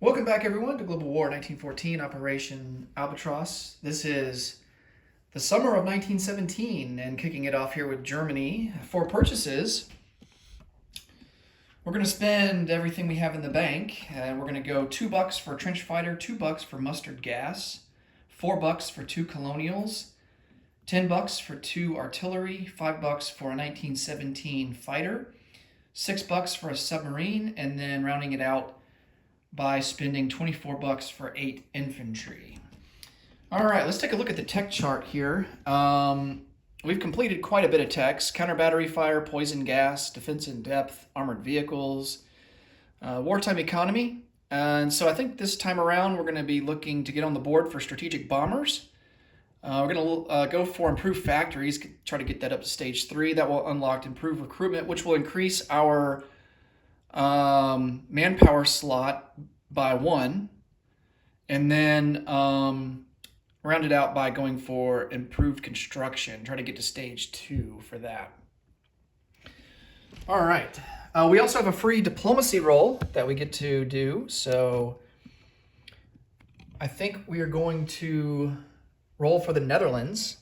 Welcome back, everyone, to Global War 1914, Operation Albatross. This is the summer of 1917, and kicking it off here with Germany. For purchases, we're going to spend everything we have in the bank. We're going to go $2 for a trench fighter, $2 for mustard gas, $4 for 2 colonials, $10 for 2 artillery, $5 for a 1917 fighter, $6 for a submarine, and then rounding it out by spending $24 for 8 infantry. All right, let's take a look at the tech chart here. We've completed quite a bit of techs: counter battery fire, poison gas, defense in depth, armored vehicles, wartime economy. And so I think this time around we're going to be looking to get on the board for strategic bombers. We're going to go for improved factories, try to get that up to stage 3. That will unlock improved recruitment, which will increase our manpower slot by 1, and then round it out by going for improved construction. Try to get to stage 2 for that. All right. We also have a free diplomacy roll that we get to do. So I think we are going to roll for the Netherlands.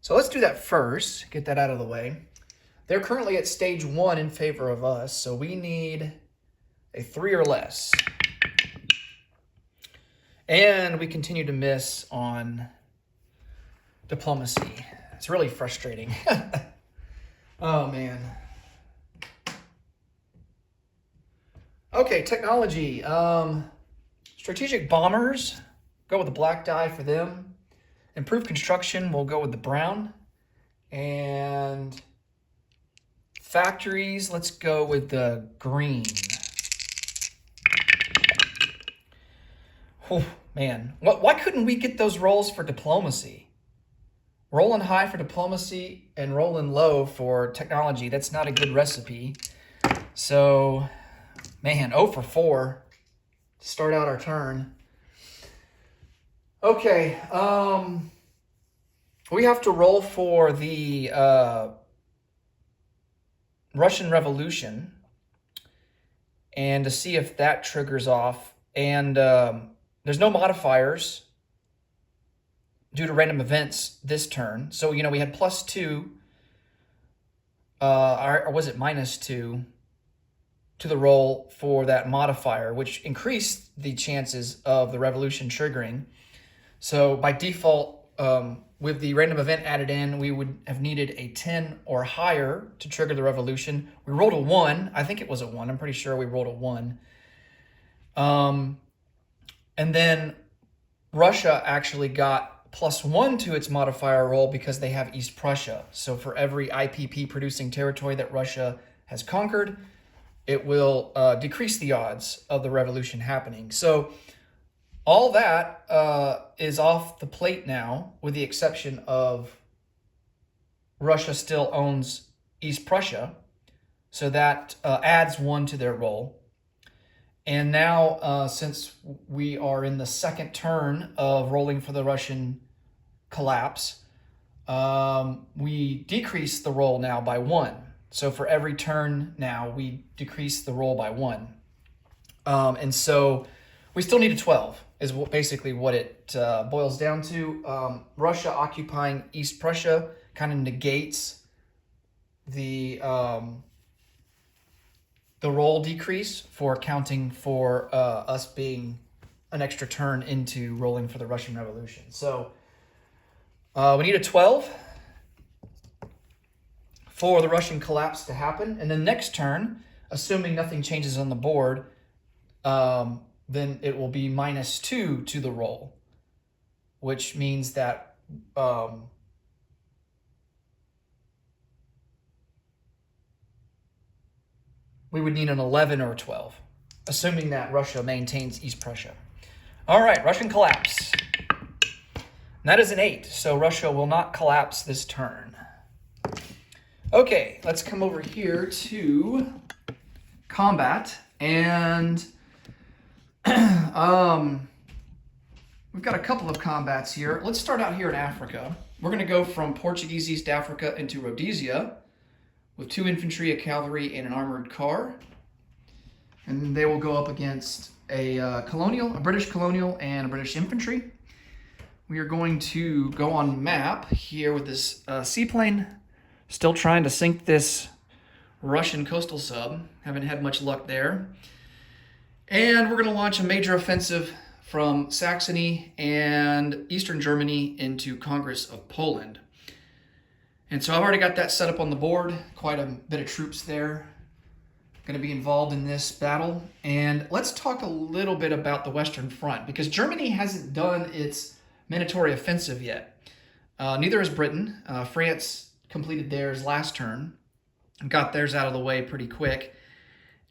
So let's do that first, get that out of the way. They're currently at stage 1 in favor of us, so we need a 3 or less. And we continue to miss on diplomacy. It's really frustrating. Oh, man. Okay, technology. Strategic bombers, go with the black die for them. Improved construction, we'll go with the brown. And factories, let's go with the green. Oh, man. Why couldn't we get those rolls for diplomacy? Rolling high for diplomacy and rolling low for technology. That's not a good recipe. So, man, 0 for 4 to start out our turn. Okay, we have to roll for the Russian Revolution and to see if that triggers off. And there's no modifiers due to random events this turn. So, we had +2, or was it -2 to the roll for that modifier, which increased the chances of the revolution triggering. So by default, with the random event added in, we would have needed a 10 or higher to trigger the revolution. We rolled a 1. I think it was a 1. I'm pretty sure we rolled a 1. And then Russia actually got +1 to its modifier roll because they have East Prussia. So for every IPP producing territory that Russia has conquered, it will decrease the odds of the revolution happening. So all that is off the plate now, with the exception of Russia still owns East Prussia. So that adds 1 to their roll. And now, since we are in the second turn of rolling for the Russian collapse, we decrease the roll now by 1. So for every turn now, we decrease the roll by 1. And so we still need a 12, is basically what it boils down to. Russia occupying East Prussia kind of negates the roll decrease for counting for us being an extra turn into rolling for the Russian Revolution. So we need a 12 for the Russian collapse to happen. And then next turn, assuming nothing changes on the board, then it will be -2 to the roll, which means that we would need an 11 or a 12, assuming that Russia maintains East Prussia. All right, Russian collapse. And that is an 8, so Russia will not collapse this turn. Okay, let's come over here to combat, and we've got a couple of combats here. Let's start out here in Africa. We're going to go from Portuguese East Africa into Rhodesia with 2 infantry, a cavalry, and an armored car. and they will go up against a British colonial, and a British infantry. We are going to go on map here with this seaplane, still trying to sink this Russian coastal sub. Haven't had much luck there. And we're going to launch a major offensive from Saxony and Eastern Germany into Congress of Poland. And so I've already got that set up on the board. Quite a bit of troops there going to be involved in this battle. And let's talk a little bit about the Western Front, because Germany hasn't done its mandatory offensive yet. Neither has Britain. France completed theirs last turn and got theirs out of the way pretty quick.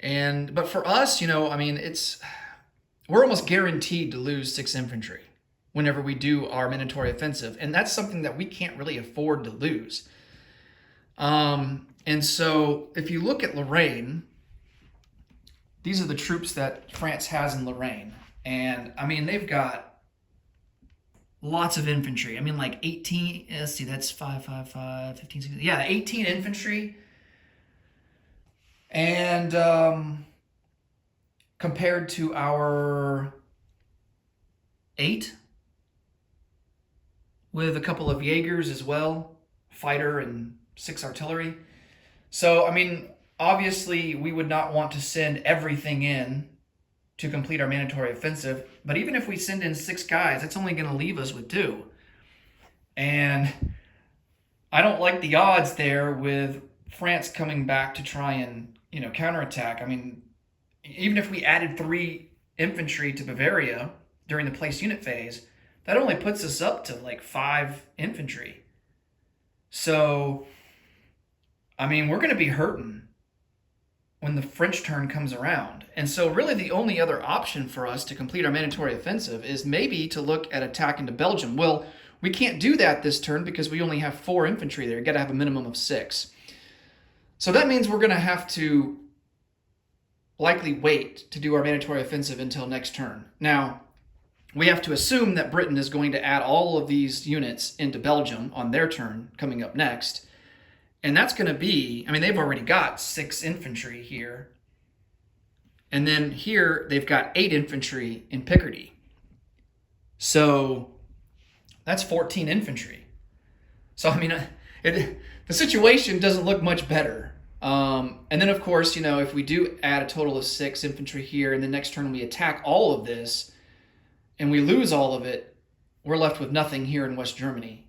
But for us, we're almost guaranteed to lose 6 infantry whenever we do our mandatory offensive, and that's something that we can't really afford to lose. And so if you look at Lorraine, these are the troops that France has in Lorraine, and they've got lots of infantry. Like 18, let's see, that's 5, 15, 16, 18 infantry. And compared to our 8, with a couple of Jaegers as well, fighter and 6 artillery. So, obviously we would not want to send everything in to complete our mandatory offensive, but even if we send in 6 guys, that's only going to leave us with 2. And I don't like the odds there with France coming back to try and counterattack. Even if we added 3 infantry to Bavaria during the place unit phase, that only puts us up to like 5 infantry. So, we're going to be hurting when the French turn comes around. And so really the only other option for us to complete our mandatory offensive is maybe to look at attack into Belgium. Well, we can't do that this turn because we only have 4 infantry there. You got to have a minimum of 6. So that means we're going to have to likely wait to do our mandatory offensive until next turn. Now, we have to assume that Britain is going to add all of these units into Belgium on their turn coming up next. And that's going to be, they've already got 6 infantry here. And then here they've got 8 infantry in Picardy. So that's 14 infantry. So, the situation doesn't look much better. And then, of course, if we do add a total of 6 infantry here, and the next turn we attack all of this, and we lose all of it, we're left with nothing here in West Germany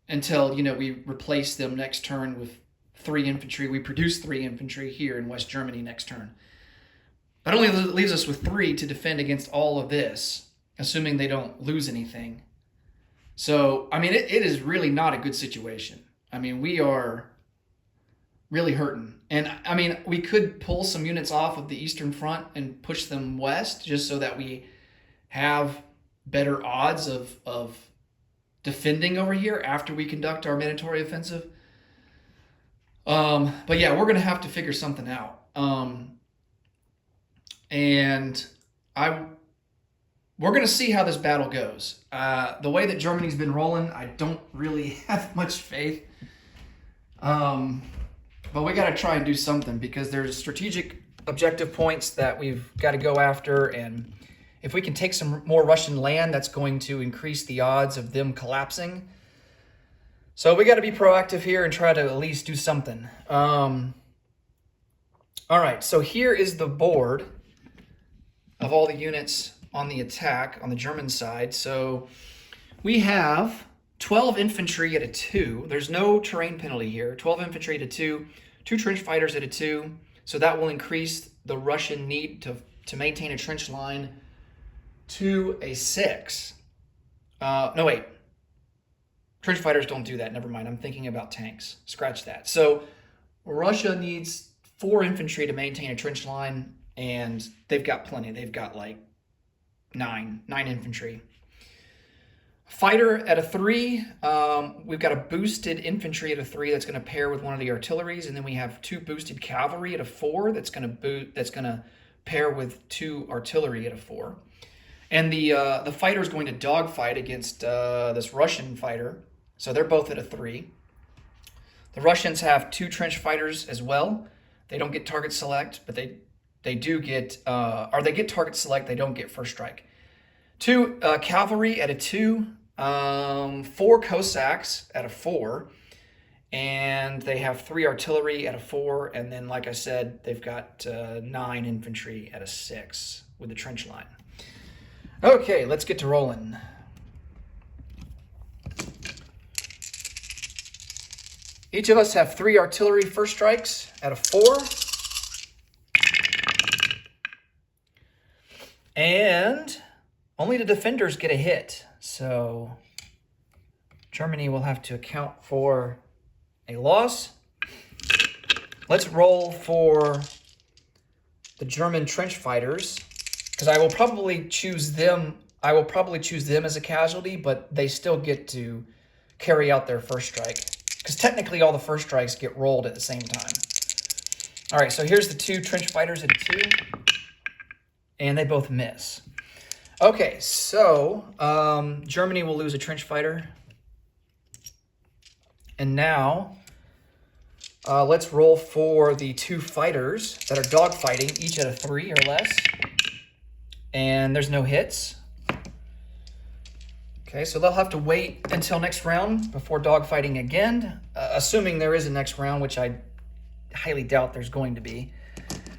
until, we replace them next turn with 3 infantry. We produce 3 infantry here in West Germany next turn. That only leaves us with 3 to defend against all of this, assuming they don't lose anything. So, it is really not a good situation. We are really hurting. And, we could pull some units off of the Eastern Front and push them west just so that we have better odds of defending over here after we conduct our mandatory offensive. But yeah, we're going to have to figure something out. And we're going to see how this battle goes. The way that Germany's been rolling, I don't really have much faith. But we got to try and do something because there's strategic objective points that we've got to go after. And if we can take some more Russian land, that's going to increase the odds of them collapsing. So we got to be proactive here and try to at least do something. All right, so here is the board of all the units on the attack on the German side. So we have 12 infantry at a 2. There's no terrain penalty here. 12 infantry at a 2, 2 trench fighters at a 2. So that will increase the Russian need to maintain a trench line to a 6. No, wait. Trench fighters don't do that. Never mind. I'm thinking about tanks. Scratch that. So Russia needs 4 infantry to maintain a trench line, and they've got plenty. They've got like 9 infantry. Fighter at a 3, we've got a boosted infantry at a 3 that's going to pair with one of the artilleries, and then we have 2 boosted cavalry at a 4 that's going to pair with 2 artillery at a 4. And the fighter is going to dogfight against this Russian fighter, so they're both at a 3. The Russians have 2 trench fighters as well. They don't get target select, but they they do get, or they get target select, they don't get first strike. 2 cavalry at a 2, 4 Cossacks at a 4, and they have 3 artillery at a 4, and then, like I said, they've got 9 infantry at a 6 with the trench line. Okay, let's get to rolling. Each of us have 3 artillery first strikes at a 4. And only the defenders get a hit. So Germany will have to account for a loss. Let's roll for the German trench fighters, because I will probably choose them. I will probably choose them as a casualty, but they still get to carry out their first strike, because technically all the first strikes get rolled at the same time. All right, so here's the 2 trench fighters at a 2, and they both miss. Okay, so Germany will lose a trench fighter. And now let's roll for the 2 fighters that are dogfighting, each at a 3 or less. And there's no hits. Okay, so they'll have to wait until next round before dogfighting again, assuming there is a next round, which I highly doubt there's going to be.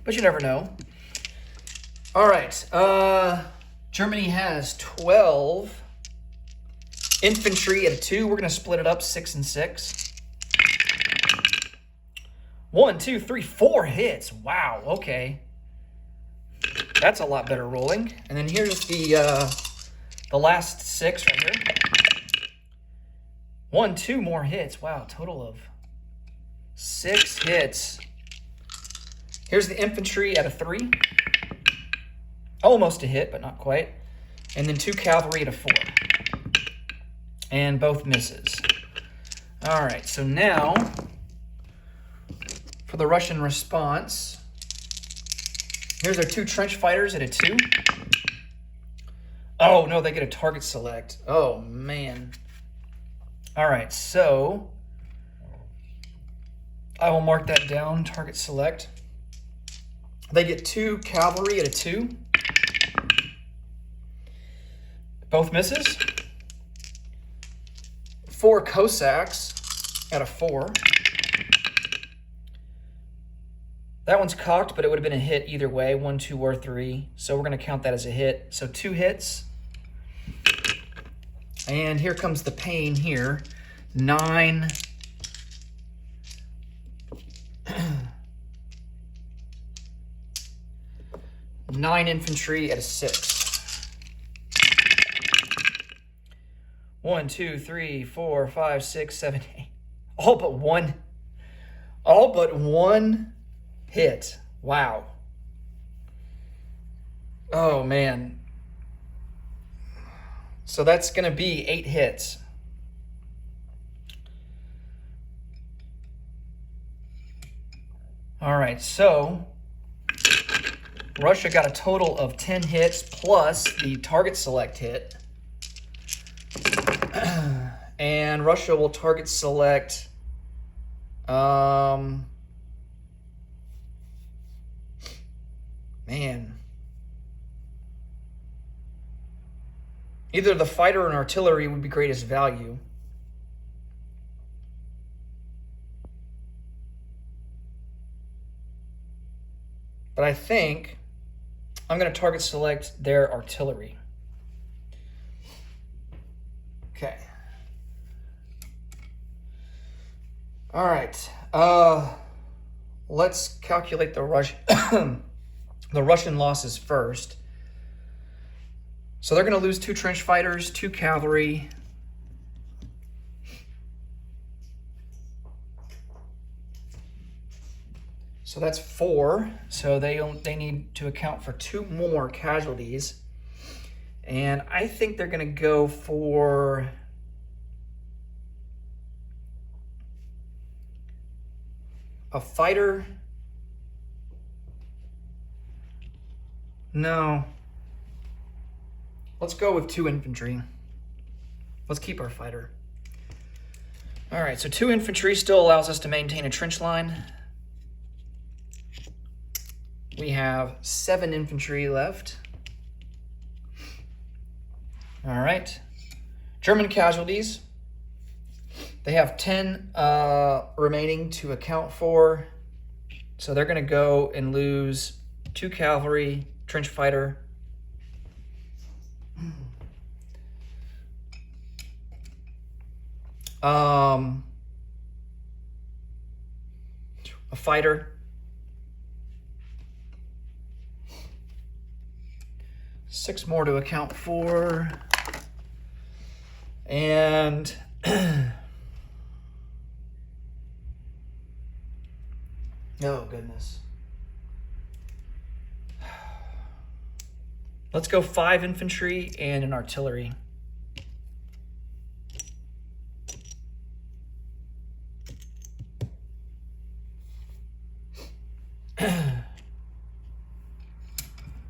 But you never know. All right, Germany has 12 infantry at a 2. We're going to split it up 6 and 6. 1, 2, 3, 4 hits. Wow, okay. That's a lot better rolling. And then here's the last 6 right here. 1, 2 more hits. Wow, total of 6 hits. Here's the infantry at a 3. Almost a hit, but not quite. And then 2 cavalry at a 4. And both misses. All right, so now for the Russian response, here's our 2 trench fighters at a 2. Oh, no, they get a target select. Oh, man. All right, so I will mark that down, target select. They get 2 cavalry at a 2. Both misses. 4 Cossacks at a 4. That one's cocked, but it would have been a hit either way, 1, 2, or 3. So we're going to count that as a hit. So 2 hits. And here comes the pain here. 9. 9 infantry at a 6. 1, 2, 3, 4, 5, 6, 7, 8. All but one hit. Wow. Oh, man. So that's going to be 8 hits. All right, so Russia got a total of 10 hits plus the target select hit. And Russia will target select man. Either the fighter and artillery would be greatest value. But I think I'm going to target select their artillery. Okay. All right. Let's calculate the Russian losses first. So they're going to lose 2 trench fighters, 2 cavalry. So that's 4. So they need to account for 2 more casualties. And I think they're going to go for a fighter. No. Let's go with 2 infantry. Let's keep our fighter. All right, so 2 infantry still allows us to maintain a trench line. we have 7 infantry left. All right. German casualties. They have 10 remaining to account for. So they're going to go and lose 2 cavalry, trench fighter. A fighter. 6 more to account for. And oh, goodness. Let's go 5 infantry and an artillery.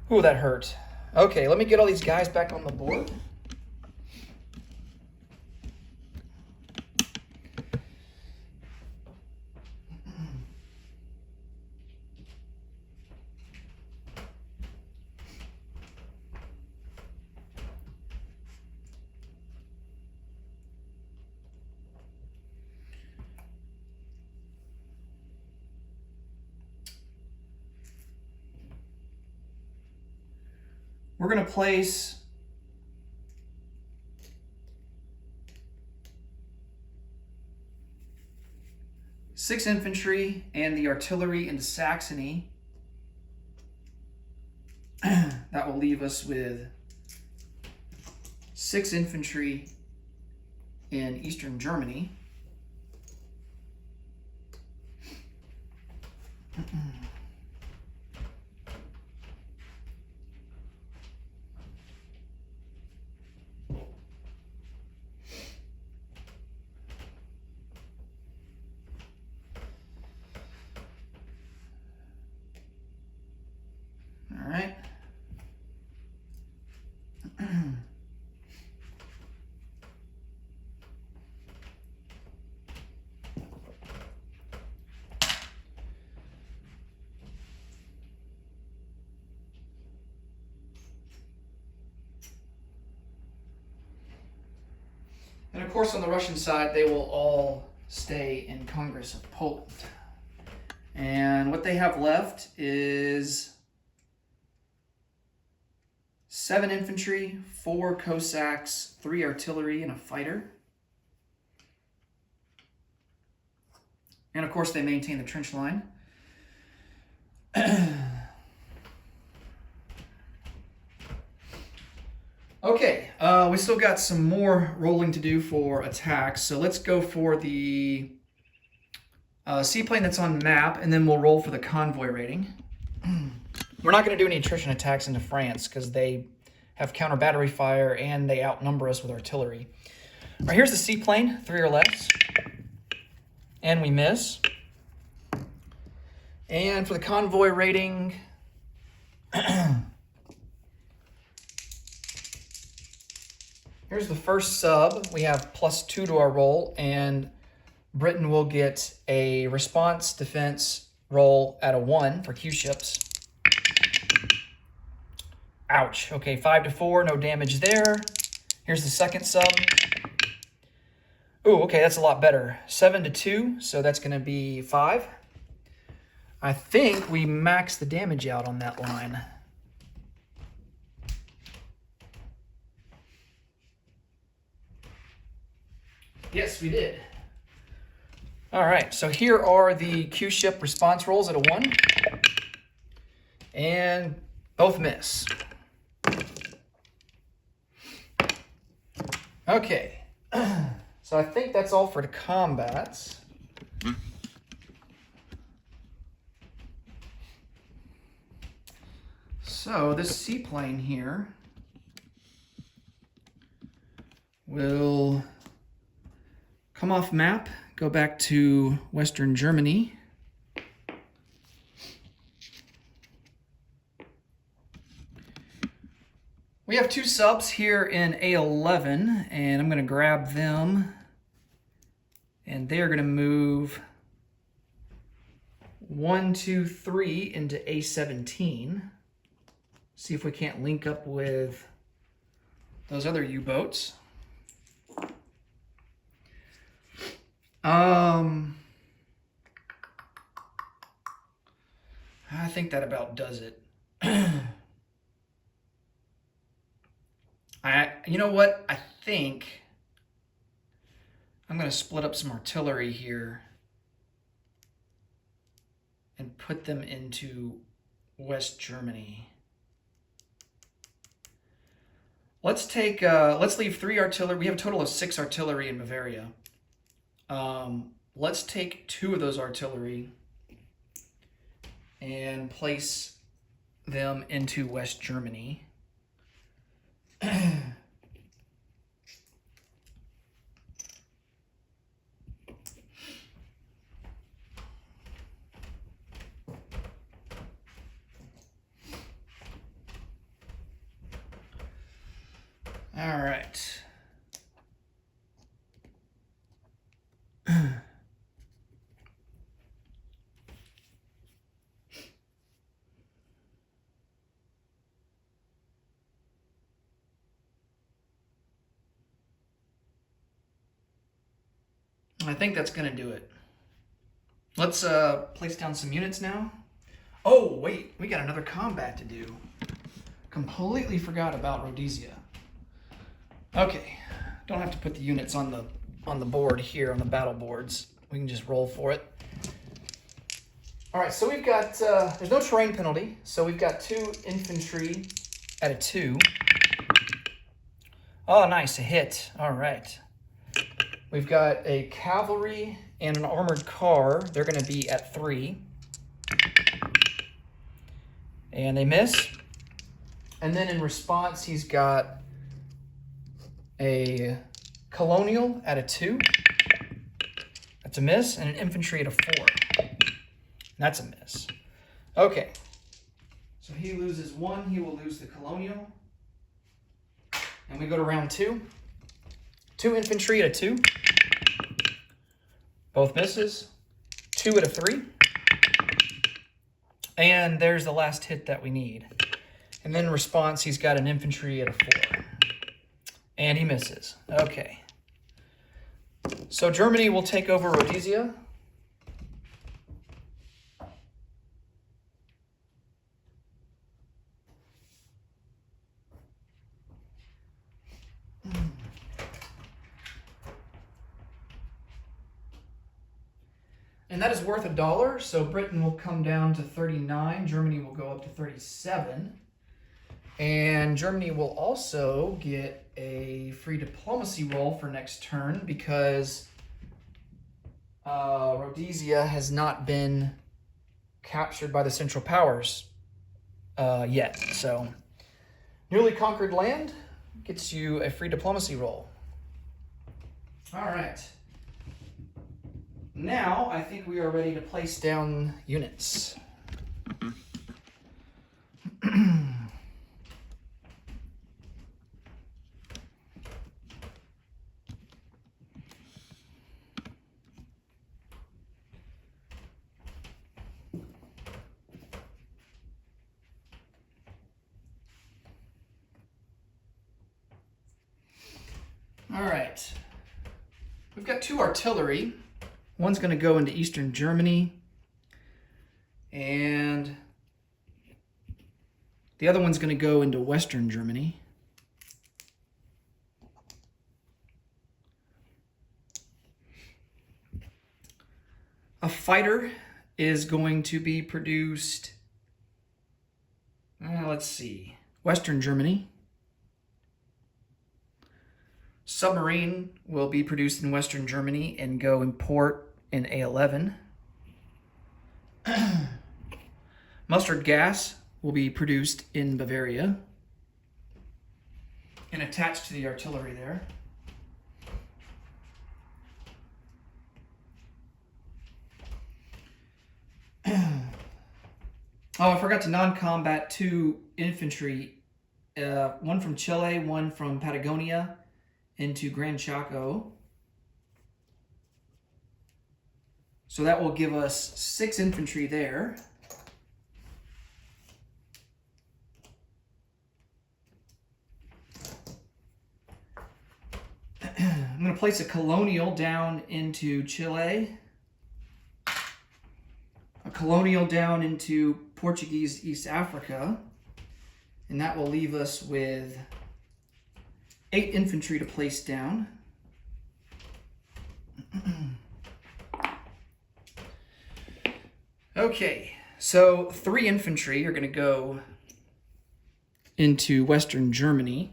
Ooh, that hurt. Okay, let me get all these guys back on the board. We're going to place six infantry and the artillery into Saxony. That will leave us with 6 infantry in Eastern Germany. All right. And of course, on the Russian side, they will all stay in Congress of Poland. And what they have left is 7 infantry, 4 Cossacks, 3 artillery, and a fighter. And of course, they maintain the trench line. Okay, we still got some more rolling to do for attacks, so let's go for the seaplane that's on map, and then we'll roll for the convoy rating. We're not going to do any attrition attacks into France because they have counter battery fire and they outnumber us with artillery. All right, here's the seaplane, 3 or less, and we miss. And for the convoy rating, here's the first sub. We have +2 to our roll, and Britain will get a response defense roll at a 1 for Q ships. Ouch. Okay, 5 to 4, no damage there. Here's the second sub. Ooh, okay, that's a lot better. 7 to 2, so that's going to be 5. I think we maxed the damage out on that line. Yes, we did. All right, so here are the Q ship response rolls at a 1. And both miss. Okay, so I think that's all for the combats. So this seaplane here will come off map, go back to Western Germany. We have 2 subs here in A11, and I'm going to grab them, and they are going to move 1, 2, 3 into A17. See if we can't link up with those other U-boats. I think that about does it. You know what? I think I'm going to split up some artillery here and put them into West Germany. Let's leave 3 artillery. We have a total of 6 artillery in Bavaria. Let's take 2 of those artillery and place them into West Germany. All right. I think that's going to do it. Let's place down some units now. Oh, wait, we got another combat to do. Completely forgot about Rhodesia. Okay, don't have to put the units on the board here, on the battle boards. We can just roll for it. All right, so we've got, there's no terrain penalty, so we've got 2 infantry at a 2. Oh, nice, a hit. All right. We've got a cavalry and an armored car. They're going to be at 3. And they miss. And then in response, he's got a colonial at a 2. That's a miss. And an infantry at a 4. That's a miss. Okay. So he loses 1. He will lose the colonial. And we go to round 2. 2 infantry at a 2. Both misses. 2 at a 3. And there's the last hit that we need. And then in response, he's got an infantry at a 4. And he misses. Okay. So Germany will take over Rhodesia. And that is worth $1, so Britain will come down to 39, Germany will go up to 37, and Germany will also get a free diplomacy roll for next turn because Rhodesia has not been captured by the Central Powers yet. So newly conquered land gets you a free diplomacy roll. All right. Now, I think we are ready to place down units. All right. We've got 2 artillery. One's going to go into Eastern Germany, and the other one's going to go into Western Germany. A fighter is going to be produced, let's see, Western Germany. Submarine will be produced in Western Germany and go in port in A11. Mustard gas will be produced in Bavaria and attached to the artillery there. Oh, I forgot to non-combat 2 infantry, one from Chile, one from Patagonia, into Gran Chaco. So that will give us 6 infantry there. I'm going to place a colonial down into Chile, a colonial down into Portuguese East Africa, and that will leave us with 8 infantry to place down. Okay, so 3 infantry are going to go into Western Germany.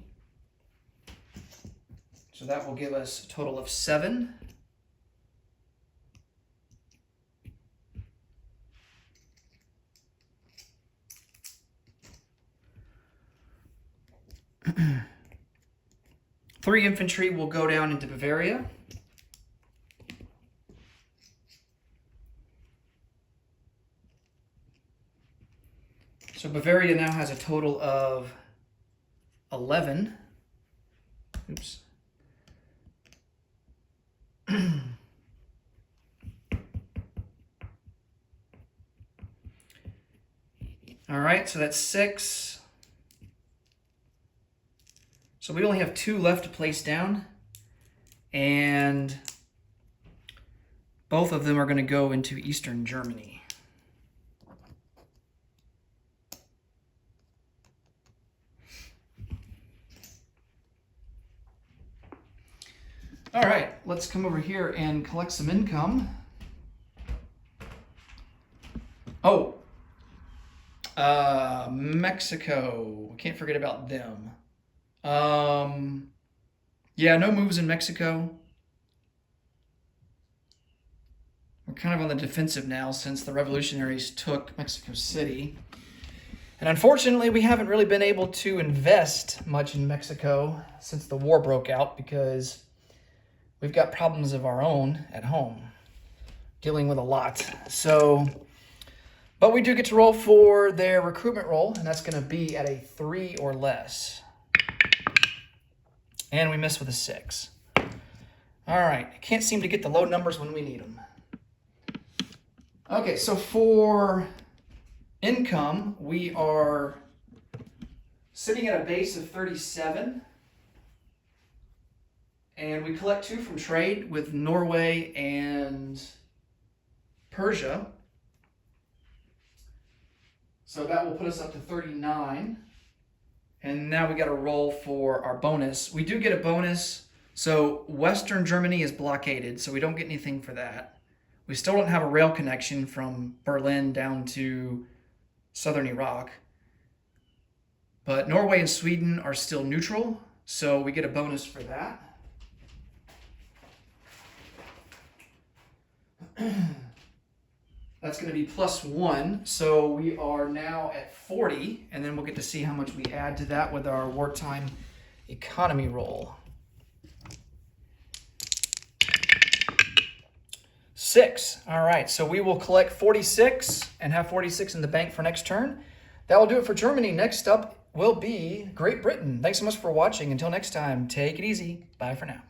So that will give us a total of 7. Three infantry will go down into Bavaria. So Bavaria now has a total of 11. Oops. All right, so that's 6. So we only have 2 left to place down, and both of them are going to go into Eastern Germany. All right, let's come over here and collect some income. Oh, Mexico. Can't forget about them. Yeah, no moves in Mexico. We're kind of on the defensive now since the revolutionaries took Mexico City. And unfortunately, we haven't really been able to invest much in Mexico since the war broke out because we've got problems of our own at home, dealing with a lot. So, but we do get to roll for their recruitment roll, and that's going to be at a 3 or less. And we miss with a 6. All right, can't seem to get the low numbers when we need them. Okay, so for income, we are sitting at a base of 37. And we collect 2 from trade with Norway and Persia. So that will put us up to 39. And now we got to roll for our bonus. We do get a bonus. So Western Germany is blockaded, so we don't get anything for that. We still don't have a rail connection from Berlin down to southern Iraq. But Norway and Sweden are still neutral, so we get a bonus for that. That's going to be +1, so we are now at 40, and then we'll get to see how much we add to that with our wartime economy roll. 6. All right, so we will collect 46 and have 46 in the bank for next turn. That will do it for Germany. Next up will be Great Britain. Thanks so much for watching. Until next time, take it easy. Bye for now.